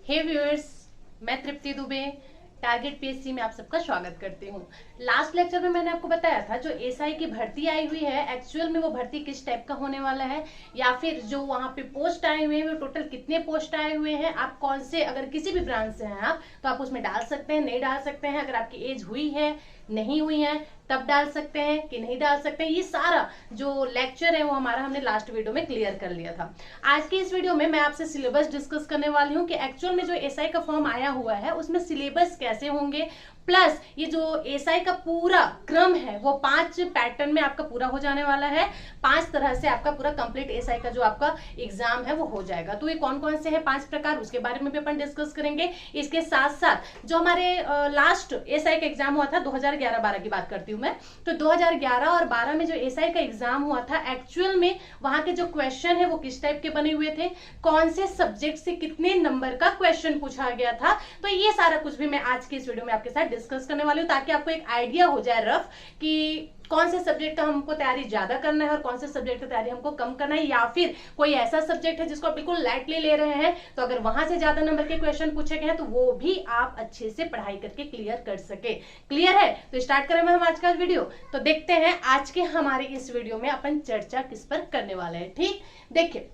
हे viewers, मैं तृप्ति Dubey target PSC में आप सबका स्वागत करती हूँ। लास्ट लेक्चर में मैंने आपको बताया था जो एसआई की भर्ती आई हुई है, एक्चुअल में वो भर्ती किस टाइप का होने वाला है, या फिर जो वहां पे पोस्ट आए हुए हैं वो टोटल कितने पोस्ट आए हुए हैं, आप कौन से, अगर किसी भी ब्रांच से हैं आप तो आप उसमें डाल सकते हैं, नहीं डाल सकते हैं, अगर आपकी एज हुई है नहीं हुई है तब डाल सकते हैं कि नहीं डाल सकते हैं। ये सारा जो लेक्चर है वो हमारा हमने लास्ट वीडियो में क्लियर कर लिया था। आज की इस वीडियो में मैं आपसे सिलेबस डिस्कस करने वाली हूँ कि एक्चुअल में जो एसआई का फॉर्म आया हुआ है उसमें सिलेबस कैसे होंगे, प्लस ये जो एसआई का पूरा क्रम है वो 5 पैटर्न में आपका पूरा हो जाने वाला है। 5 तरह से आपका पूरा कंप्लीट एसआई का जो आपका एग्जाम है वो हो जाएगा। तो ये कौन कौन से हैं 5 प्रकार, उसके बारे में भी अपन डिस्कस करेंगे। इसके साथ साथ जो हमारे लास्ट एसआई का एग्जाम हुआ था 2011-12 की बात करती हूँ मैं, तो 2011 और 12 में जो एसआई का एग्जाम हुआ था एक्चुअल में वहां के जो क्वेश्चन है वो किस टाइप के बने हुए थे, कौन से सब्जेक्ट से कितने नंबर का क्वेश्चन पूछा गया था, तो ये सारा कुछ भी मैं आज की इस वीडियो में आपके साथ डिस्कस करने वाली हूँ, ताकि आपको एक आइडिया हो जाए रफ कि कौन से सब्जेक्ट का हमको तैयारी ज्यादा करना है और कौन से सब्जेक्ट की तैयारी हमको कम करना है, या फिर कोई ऐसा सब्जेक्ट है जिसको आप बिल्कुल लाइटली ले रहे हैं तो अगर वहां से ज्यादा नंबर के क्वेश्चन पूछे गए हैं तो वो भी आप अच्छे से पढ़ाई करके क्लियर कर सके। क्लियर है? तो स्टार्ट करें हम आज का वीडियो। तो देखते हैं आज के हमारे इस वीडियो में अपन चर्चा किस पर करने वाले हैं। ठीक, देखिए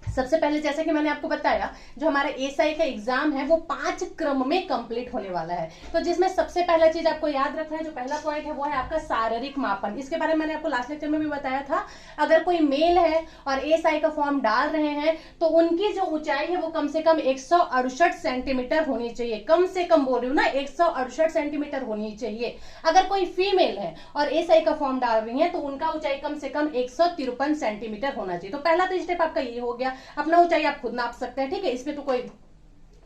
सबसे पहले जैसे कि मैंने आपको बताया जो हमारा एसआई का एग्जाम है वो 5 क्रम में कंप्लीट होने वाला है। तो जिसमें सबसे पहला चीज आपको याद रखना है, जो पहला पॉइंट है वो है आपका शारीरिक मापन। इसके बारे में मैंने आपको लास्ट लेक्चर में भी बताया था। अगर कोई मेल है और एसआई का फॉर्म डाल रहे हैं तो उनकी जो ऊंचाई है वो कम से कम 168 सेंटीमीटर होनी चाहिए। कम से कम बोल रही हूँ ना, 168 सेंटीमीटर होनी चाहिए। अगर कोई फीमेल है और एसआई का फॉर्म डाल रही है तो उनका ऊंचाई कम से कम 153 सेंटीमीटर होना चाहिए। तो पहला तो स्टेप आपका ये हो गया। अपना ऊंचाई आप खुद नाप सकते हैं, ठीक है, इसमें तो कोई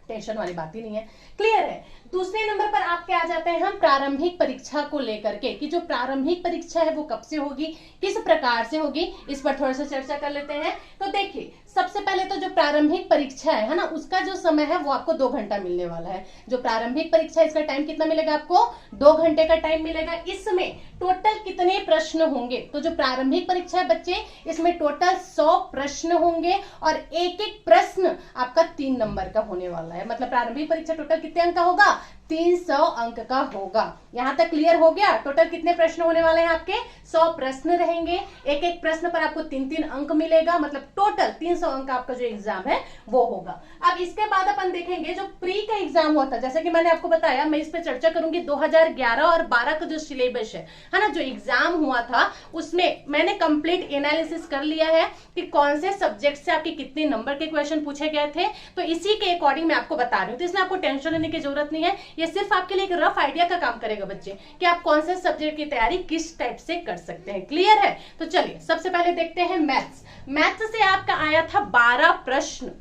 टेंशन वाली बात ही नहीं है। क्लियर है? दूसरे नंबर पर आपके आ जाते हैं हम प्रारंभिक परीक्षा को लेकर के, कि जो प्रारंभिक परीक्षा है वो कब से होगी, किस प्रकार से होगी, इस पर थोड़ा सा चर्चा कर लेते हैं। तो देखिए सबसे पहले तो जो प्रारंभिक परीक्षा है ना, उसका जो समय है वो आपको 2 घंटा मिलने वाला है। जो प्रारंभिक परीक्षा है इसका टाइम कितना मिलेगा आपको? 2 घंटे का टाइम मिलेगा। इसमें टोटल कितने प्रश्न होंगे? तो जो प्रारंभिक परीक्षा है बच्चे, इसमें टोटल 100 प्रश्न होंगे और एक एक प्रश्न आपका 3 नंबर का होने वाला है। मतलब प्रारंभिक परीक्षा टोटल कितने अंक का होगा? 300 अंक का होगा। यहां तक क्लियर हो गया? टोटल कितने प्रश्न होने वाले हैं आपके? 100 प्रश्न रहेंगे। एक एक प्रश्न पर आपको 3-3 अंक मिलेगा। मतलब टोटल 300 अंक आपका जो एग्जाम है वो होगा। अब इसके बाद अपन देखेंगे जो प्री का एग्जाम हुआ था, जैसे कि मैंने आपको बताया, मैं इस पे चर्चा करूंगी 2011 और 12 का जो सिलेबस है ना, जो एग्जाम हुआ था उसमें मैंने कंप्लीट एनालिसिस कर लिया है कि कौन से सब्जेक्ट से आपके कितने नंबर के क्वेश्चन पूछे गए थे। तो इसी के अकॉर्डिंग मैं आपको बता रही हूँ, तो इसमें आपको टेंशन लेने की जरूरत नहीं है। ये सिर्फ आपके लिए एक रफ आइडिया का काम करेगा बच्चे, कि आप कौन से सब्जेक्ट की तैयारी किस टाइप से कर सकते हैं। क्लियर है? तो चलिए सबसे पहले देखते हैं मैथ्स। मैथ्स से आपका आया था 12 प्रश्न।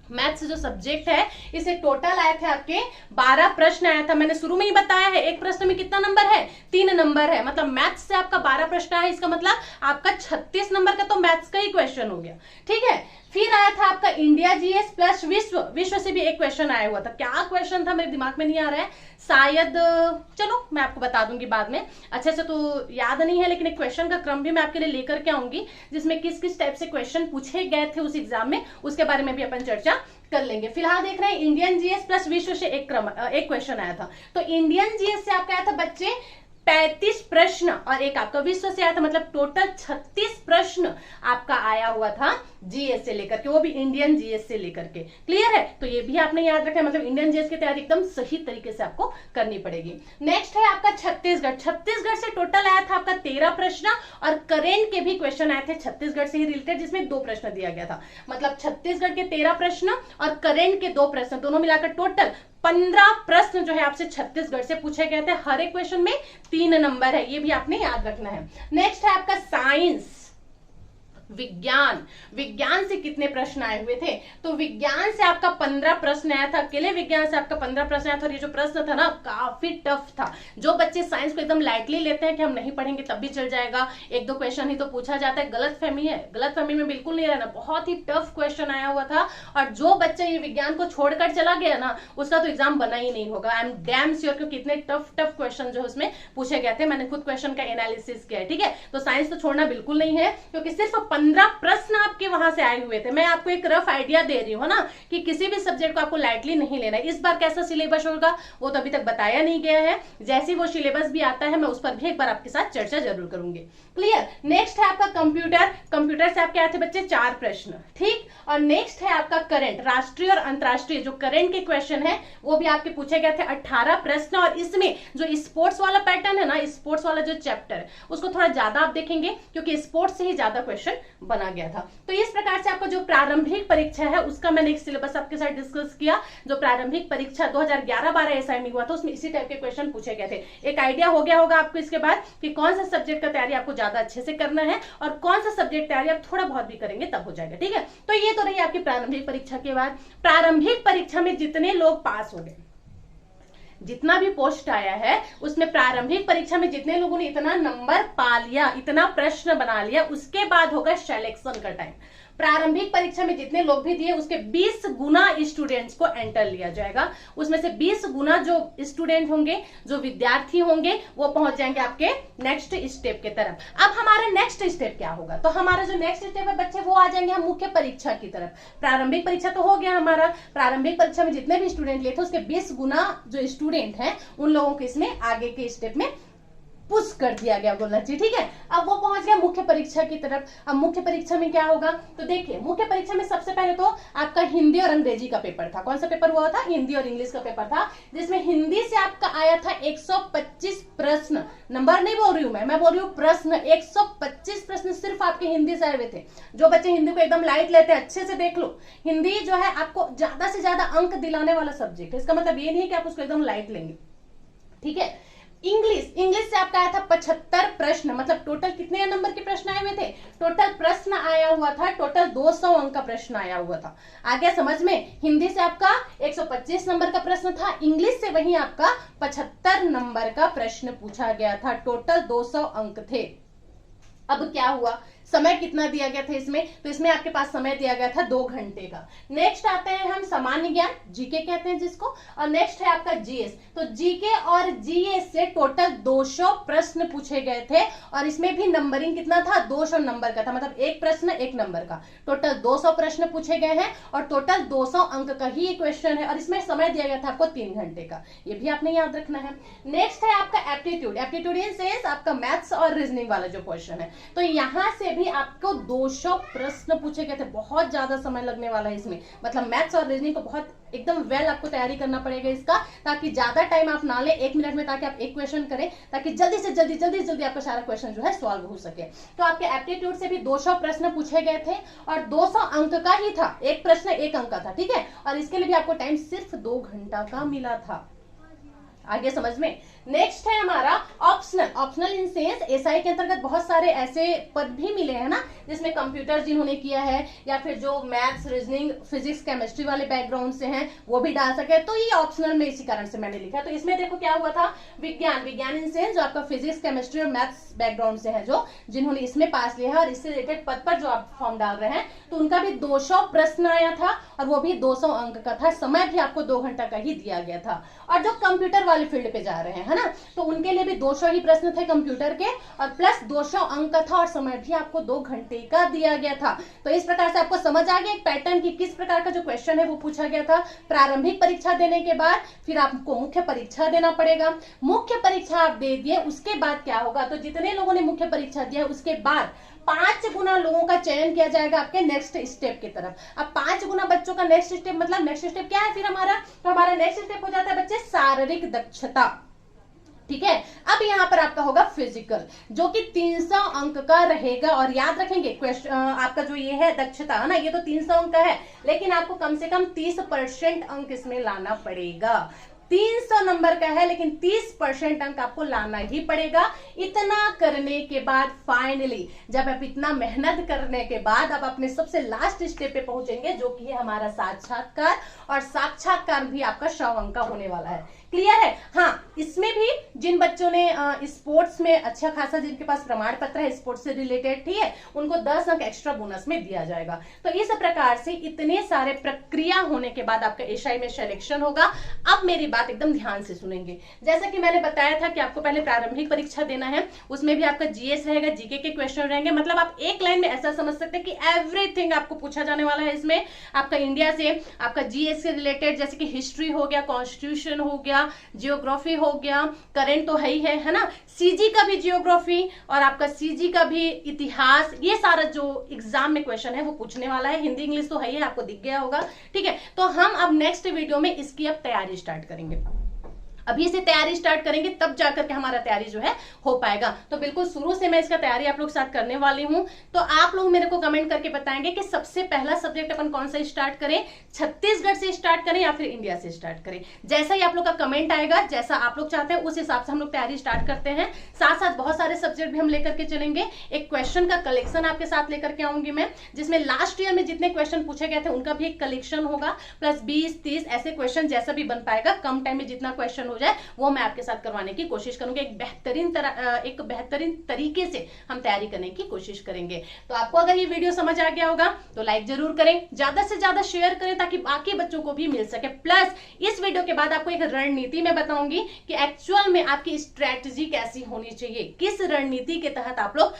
मैथ्स जो सब्जेक्ट है इसे टोटल आए थे आपके 12 प्रश्न आया था। मैंने शुरू में ही बताया है एक प्रश्न में कितना नंबर है? 3 नंबर है। मतलब मैथ्स से आपका 12 प्रश्न आया, इसका मतलब आपका 36 नंबर का तो मैथ्स का ही क्वेश्चन हो गया। ठीक है, फिर आया था आपका इंडिया जीएस प्लस विश्व। विश्व से भी एक क्वेश्चन आया हुआ था। क्या क्वेश्चन था मेरे दिमाग में नहीं आ रहा है, शायद, चलो मैं आपको बता दूंगी बाद में, अच्छे से तो याद नहीं है, लेकिन एक क्वेश्चन का क्रम भी मैं आपके लिए लेकर के आऊंगी जिसमें किस किस टाइप से क्वेश्चन पूछे गए थे उस एग्जाम में, उसके बारे में भी अपन चर्चा कर लेंगे। फिलहाल देख रहे हैं इंडियन जीएस प्लस विश्व से एक क्वेश्चन आया था। तो इंडियन जीएस से आपका आया था बच्चे 35 प्रश्न और एक आपका विश्व से आया था। मतलब टोटल 36 प्रश्न आपका आया हुआ था जीएस से लेकर के, वो भी इंडियन जीएस से लेकर के। क्लियर है? तो ये भी आपने याद रखा है। मतलब इंडियन जीएस की तैयारी एकदम सही तरीके से आपको करनी पड़ेगी। नेक्स्ट है आपका छत्तीसगढ़। छत्तीसगढ़ से टोटल आया था आपका 13 प्रश्न और करेंट के भी क्वेश्चन आए थे छत्तीसगढ़ से ही रिलेटेड, जिसमें 2 प्रश्न दिया गया था। मतलब छत्तीसगढ़ के 13 प्रश्न और करेंट के 2 प्रश्न, दोनों मिलाकर टोटल 15 प्रश्न जो है आपसे छत्तीसगढ़ से पूछे गए थे। हर एक क्वेश्चन में 3 नंबर है, ये भी आपने याद रखना है। नेक्स्ट है आपका साइंस। विज्ञान। विज्ञान से कितने प्रश्न आए हुए थे? तो विज्ञान से आपका 15 प्रश्न आया था। अकेले विज्ञान से आपका 15 प्रश्न आया था। और ये जो प्रश्न था ना काफी टफ था। जो बच्चे साइंस को एकदम लाइटली लेते हैं कि हम नहीं पढ़ेंगे तब भी चल जाएगा, 1-2 क्वेश्चन ही तो पूछा जाता है, गलत फहमी है। गलत फहमी में बिल्कुल नहीं रहना, बहुत ही टफ क्वेश्चन आया हुआ था। और जो बच्चा ये विज्ञान को छोड़कर चला गया ना, उसका तो एग्जाम बना ही नहीं होगा। आई एम डैम श्योर, क्योंकि इतने टफ क्वेश्चन जो उसमें पूछे गए थे, मैंने खुद क्वेश्चन का एनालिसिस किया है। ठीक है, तो साइंस तो छोड़ना बिल्कुल नहीं है, क्योंकि सिर्फ 15 प्रश्न आपके वहां से आए हुए थे। मैं आपको एक रफ आइडिया दे रही हूँ ना कि किसी भी सब्जेक्ट को आपको लाइटली नहीं लेना है। इस बार कैसा सिलेबस होगा वो तो अभी तक बताया नहीं गया है, जैसे वो सिलेबस भी आता है मैं उस पर भी एक बार आपके साथ चर्चा जरूर करूंगी। क्लियर। नेक्स्ट है आपका कंप्यूटर। कंप्यूटर से आपके आए थे बच्चे 4 प्रश्न, ठीक। और नेक्स्ट है आपका करंट, राष्ट्रीय और अंतरराष्ट्रीय जो करंट के क्वेश्चन है वो भी आपके पूछे गए थे 18 प्रश्न। और इसमें जो स्पोर्ट्स वाला पैटर्न है ना, स्पोर्ट्स वाला जो चैप्टर है उसको थोड़ा ज्यादा आप देखेंगे क्योंकि स्पोर्ट्स से ही ज्यादा क्वेश्चन बना गया था। तो इस प्रकार से आपका जो प्रारंभिक परीक्षा है उसका मैंने एक सिलेबस आपके साथ डिस्कस किया। जो प्रारंभिक परीक्षा 2011-12 एसआई में हुआ था उसमें इसी टाइप के क्वेश्चन पूछे गए थे। एक आइडिया हो गया होगा आपको इसके बाद कि कौन सा सब्जेक्ट का तैयारी आपको ज्यादा अच्छे से करना है और कौन सा सब्जेक्ट तैयारी आप थोड़ा बहुत भी करेंगे तब हो जाएगा, ठीक है। तो ये तो रही आपकी प्रारंभिक परीक्षा के बाद। प्रारंभिक परीक्षा में जितने लोग पास हो गए, जितना भी पोस्ट आया है उसमें प्रारंभिक परीक्षा में जितने लोगों ने इतना नंबर पा लिया, इतना प्रश्न बना लिया, उसके बाद होगा सिलेक्शन का टाइम। प्रारंभिक परीक्षा में जितने लोग भी दिए उसके 20 गुना स्टूडेंट्स को एंटर लिया जाएगा। उसमें से 20 गुना जो स्टूडेंट होंगे, जो विद्यार्थी होंगे, वो पहुंच जाएंगे आपके नेक्स्ट स्टेप की तरफ। अब हमारा नेक्स्ट स्टेप क्या होगा? तो हमारा जो नेक्स्ट स्टेप है बच्चे वो आ जाएंगे हम मुख्य परीक्षा की तरफ। प्रारंभिक परीक्षा तो हो गया हमारा, प्रारंभिक परीक्षा में जितने भी स्टूडेंट लिए थे उसके 20 गुना जो स्टूडेंट हैं उन लोगों को इसमें आगे के स्टेप में पुश कर दिया गया, बोलना चाहिए, ठीक है। अब वो पहुंच गया मुख्य परीक्षा की तरफ। अब मुख्य परीक्षा में क्या होगा? तो देखिए मुख्य परीक्षा में सबसे पहले तो आपका हिंदी और अंग्रेजी का पेपर था। कौन सा पेपर हुआ था? हिंदी और इंग्लिश का पेपर था, जिसमें हिंदी से आपका आया था 125 प्रश्न। नंबर नहीं बोल रही हूं मैं बोल रही हूँ प्रश्न। 125 प्रश्न सिर्फ आपके हिंदी से आए हुए थे। जो बच्चे हिंदी को एकदम लाइट लेते हैं, अच्छे से देख लो, हिंदी जो है आपको ज्यादा से ज्यादा अंक दिलाने वाला सब्जेक्ट है। इसका मतलब ये नहीं है कि आप उसको एकदम लाइट लेंगे, ठीक है। इंग्लिश से आपका आया था 75 प्रश्न, मतलब टोटल कितने नंबर के प्रश्न आए हुए थे? टोटल प्रश्न आया हुआ था, टोटल 200 अंक का प्रश्न आया हुआ था। आ गया समझ में? हिंदी से आपका 125 नंबर का प्रश्न था, इंग्लिश से वही आपका 75 नंबर का प्रश्न पूछा गया था, टोटल 200 अंक थे। अब क्या हुआ? समय कितना दिया गया था इसमें? तो इसमें आपके पास समय दिया गया था 2 घंटे का। नेक्स्ट आते हैं हम सामान्य ज्ञान, जीके कहते हैं जिसको, और नेक्स्ट है आपका जीएस। तो जीके और जीएस से टोटल 200 प्रश्न पूछे गए थे और इसमें भी नंबरिंग कितना था? 200 नंबर का था, मतलब एक प्रश्न 1 नंबर का। टोटल 200 प्रश्न पूछे गए हैं और टोटल 200 अंक का ही क्वेश्चन है और इसमें समय दिया गया था आपको 3 घंटे का। ये भी आपने याद रखना है। नेक्स्ट है आपका एप्टीट्यूड। एप्टीट्यूड इन सेंस आपका मैथ्स और रीजनिंग वाला जो क्वेश्चन है, तो यहाँ से भी आपको 200 प्रश्न पूछे गए थे। बहुत ज्यादा समय लगने वाला है इसमें, मतलब मैथ्स और रीजनिंग को बहुत एकदम वेल आपको तैयारी करना पड़ेगा इसका, ताकि ज्यादा टाइम आप ना ले 1 मिनट में, ताकि आप एक क्वेश्चन करें, ताकि जल्दी से जल्दी आपका सारा क्वेश्चन जो है सॉल्व हो सके। तो आपके एप्टीट्यूड से भी 200 प्रश्न पूछे गए थे और 200 अंक का ही था, एक प्रश्न 1 अंक का था, ठीक है। और इसके लिए भी आपको टाइम सिर्फ 2 घंटा का मिला था। आगे समझ में? नेक्स्ट है हमारा optional. Optional in sense SI के अंतर्गत बहुत सारे ऐसे पद भी मिले हैं ना, जिसमें कंप्यूटर जिन्होंने किया है या फिर जो मैथ्स, रीजनिंग, फिजिक्स, केमिस्ट्री वाले बैकग्राउंड से हैं वो भी डाल सके। तो ये ऑप्शनल में इसी कारण से मैंने लिखा। तो इसमें देखो क्या हुआ था? विज्ञान इन सेंस जो आपका फिजिक्स, केमिस्ट्री और मैथ्स बैकग्राउंड से है, जो जिन्होंने इसमें पास लिया है और इससे रिलेटेड पद पर जो आप फॉर्म डाल रहे हैं, तो उनका भी 200 प्रश्न आया था और वो भी 200 अंक का था। समय भी आपको 2 घंटा का ही दिया गया था। और जो कंप्यूटर वाले फील्ड पे जा रहे हैं, है ना, तो उनके लिए भी 200 ही प्रश्न थे कंप्यूटर के और प्लस 200 अंक का था और समय भी आपको 2 घंटे का दिया गया था। तो इस प्रकार से आपको समझ आ गया एक पैटर्न की किस प्रकार का जो क्वेश्चन है वो पूछा गया था। प्रारंभिक परीक्षा देने के बाद फिर आपको मुख्य परीक्षा देना पड़ेगा। मुख्य परीक्षा आप दे दिए, उसके बाद क्या होगा? तो जितने लोगों ने मुख्य परीक्षा दिया उसके बाद 5 गुना लोगों का चयन किया जाएगा आपके नेक्स्ट स्टेप की तरफ। अब 5 गुना बच्चों का नेक्स्ट स्टेप, मतलब नेक्स्ट स्टेप क्या है फिर हमारा? तो हमारा नेक्स्ट स्टेप हो जाता है बच्चे शारीरिक दक्षता, ठीक है। अब यहाँ पर आपका होगा फिजिकल, जो कि 300 अंक का रहेगा। और याद रखेंगे क्वेश्चन आपका जो ये है दक्षता है ना, ये तो 300 अंक का है, लेकिन आपको कम से कम 30% अंक इसमें लाना पड़ेगा। 300 नंबर का है लेकिन 30% अंक आपको लाना ही पड़ेगा। इतना करने के बाद फाइनली जब आप इतना मेहनत करने के बाद आप अपने सबसे लास्ट स्टेप पे पहुंचेंगे, जो कि है हमारा साक्षात्कार। और साक्षात्कार भी आपका 100 अंक का होने वाला है। क्लियर है। हाँ, इसमें भी जिन बच्चों ने स्पोर्ट्स में अच्छा खासा, जिनके पास प्रमाण पत्र है स्पोर्ट्स से रिलेटेड, ठीक है, उनको 10 अंक एक्स्ट्रा बोनस में दिया जाएगा। तो इस प्रकार से इतने सारे प्रक्रिया होने के बाद आपका एसआई में सिलेक्शन होगा। अब मेरी बात एकदम ध्यान से सुनेंगे। जैसा कि मैंने बताया था कि आपको पहले प्रारंभिक परीक्षा देना है, उसमें भी आपका जीएस रहेगा, जीके के क्वेश्चन रहेंगे। मतलब आप एक लाइन में ऐसा समझ सकते हैं कि एवरीथिंग आपको पूछा जाने वाला है। इसमें आपका इंडिया से, आपका जीएस से रिलेटेड, जैसे कि हिस्ट्री हो गया, कॉन्स्टिट्यूशन हो गया, जियोग्राफी हो गया, करेंट तो है ना, सीजी का भी जियोग्राफी और आपका सीजी का भी इतिहास, ये सारा जो एग्जाम में क्वेश्चन है वो पूछने वाला है। हिंदी इंग्लिश तो है ही, आपको दिख गया होगा, ठीक है। तो हम अब नेक्स्ट वीडियो में इसकी अब तैयारी स्टार्ट करेंगे। अभी से तैयारी स्टार्ट करेंगे तब जाकर के हमारा तैयारी जो है हो पाएगा। तो बिल्कुल शुरू से मैं इसका तैयारी आप लोग के साथ करने वाली हूं। तो आप लोग मेरे को कमेंट करके बताएंगे कि सबसे पहला सब्जेक्ट अपन कौन सा स्टार्ट करें, छत्तीसगढ़ से स्टार्ट करें या फिर इंडिया से स्टार्ट करें। जैसा ही आप लोग का कमेंट आएगा, जैसा आप लोग चाहते हैं उस हिसाब से हम लोग तैयारी स्टार्ट करते हैं। साथ साथ बहुत सारे सब्जेक्ट भी हम लेकर के चलेंगे। एक क्वेश्चन का कलेक्शन आपके साथ लेकर के आऊंगी मैं, जिसमें लास्ट ईयर में जितने क्वेश्चन पूछे गए थे उनका भी एक कलेक्शन होगा, प्लस 20-30 ऐसे क्वेश्चन जैसा भी बन पाएगा, कम टाइम में जितना क्वेश्चन हो जाए वो मैं आपके साथ करवाने की कोशिश करूंगी। एक बेहतरीन तरीके से हम तैयारी करने की कोशिश करेंगे। तो आपको अगर ये वीडियो समझ आ गया होगा तो लाइक जरूर करें, ज्यादा से ज्यादा शेयर करें ताकि बाकी बच्चों को भी मिल सके। प्लस इस वीडियो के बाद आपको एक रणनीति में बताऊंगी कि एक्चुअल में आपकी स्ट्रेटजी कैसी होनी चाहिए, किस रणनीति के तहत आप लोग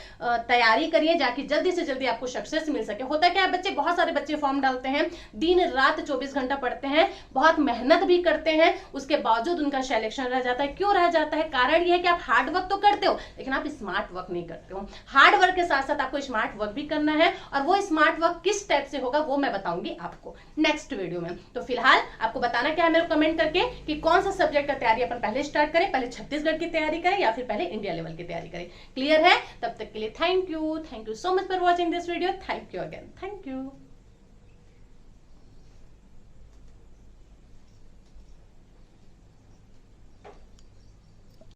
तैयारी करिए जाकि जल्दी से जल्दी आपको सक्सेस मिल सके। होता क्या है, बच्चे, बहुत सारे बच्चे फॉर्म डालते हैं, दिन रात 24 घंटा पढ़ते हैं, बहुत मेहनत भी करते हैं, उसके बावजूद उनका सिलेक्शन रह जाता है। क्यों रह जाता है? कारण यह है कि आप हार्ड वर्क तो करते हो लेकिन आप स्मार्ट वर्क नहीं करते हो। हार्ड वर्क के साथ साथ आपको स्मार्ट वर्क भी करना है, और वो स्मार्ट वर्क किस टाइप से होगा वो मैं बताऊंगी आपको नेक्स्ट वीडियो में। तो फिलहाल आपको बताना क्या है मेरे को कमेंट करके कि कौन सा सब्जेक्ट का तैयारी अपन पहले स्टार्ट करें, पहले छत्तीसगढ़ की तैयारी करें या फिर पहले इंडिया लेवल की तैयारी करें। क्लियर है? तब तक के लिए thank you so much for watching this video. Thank you again, thank you.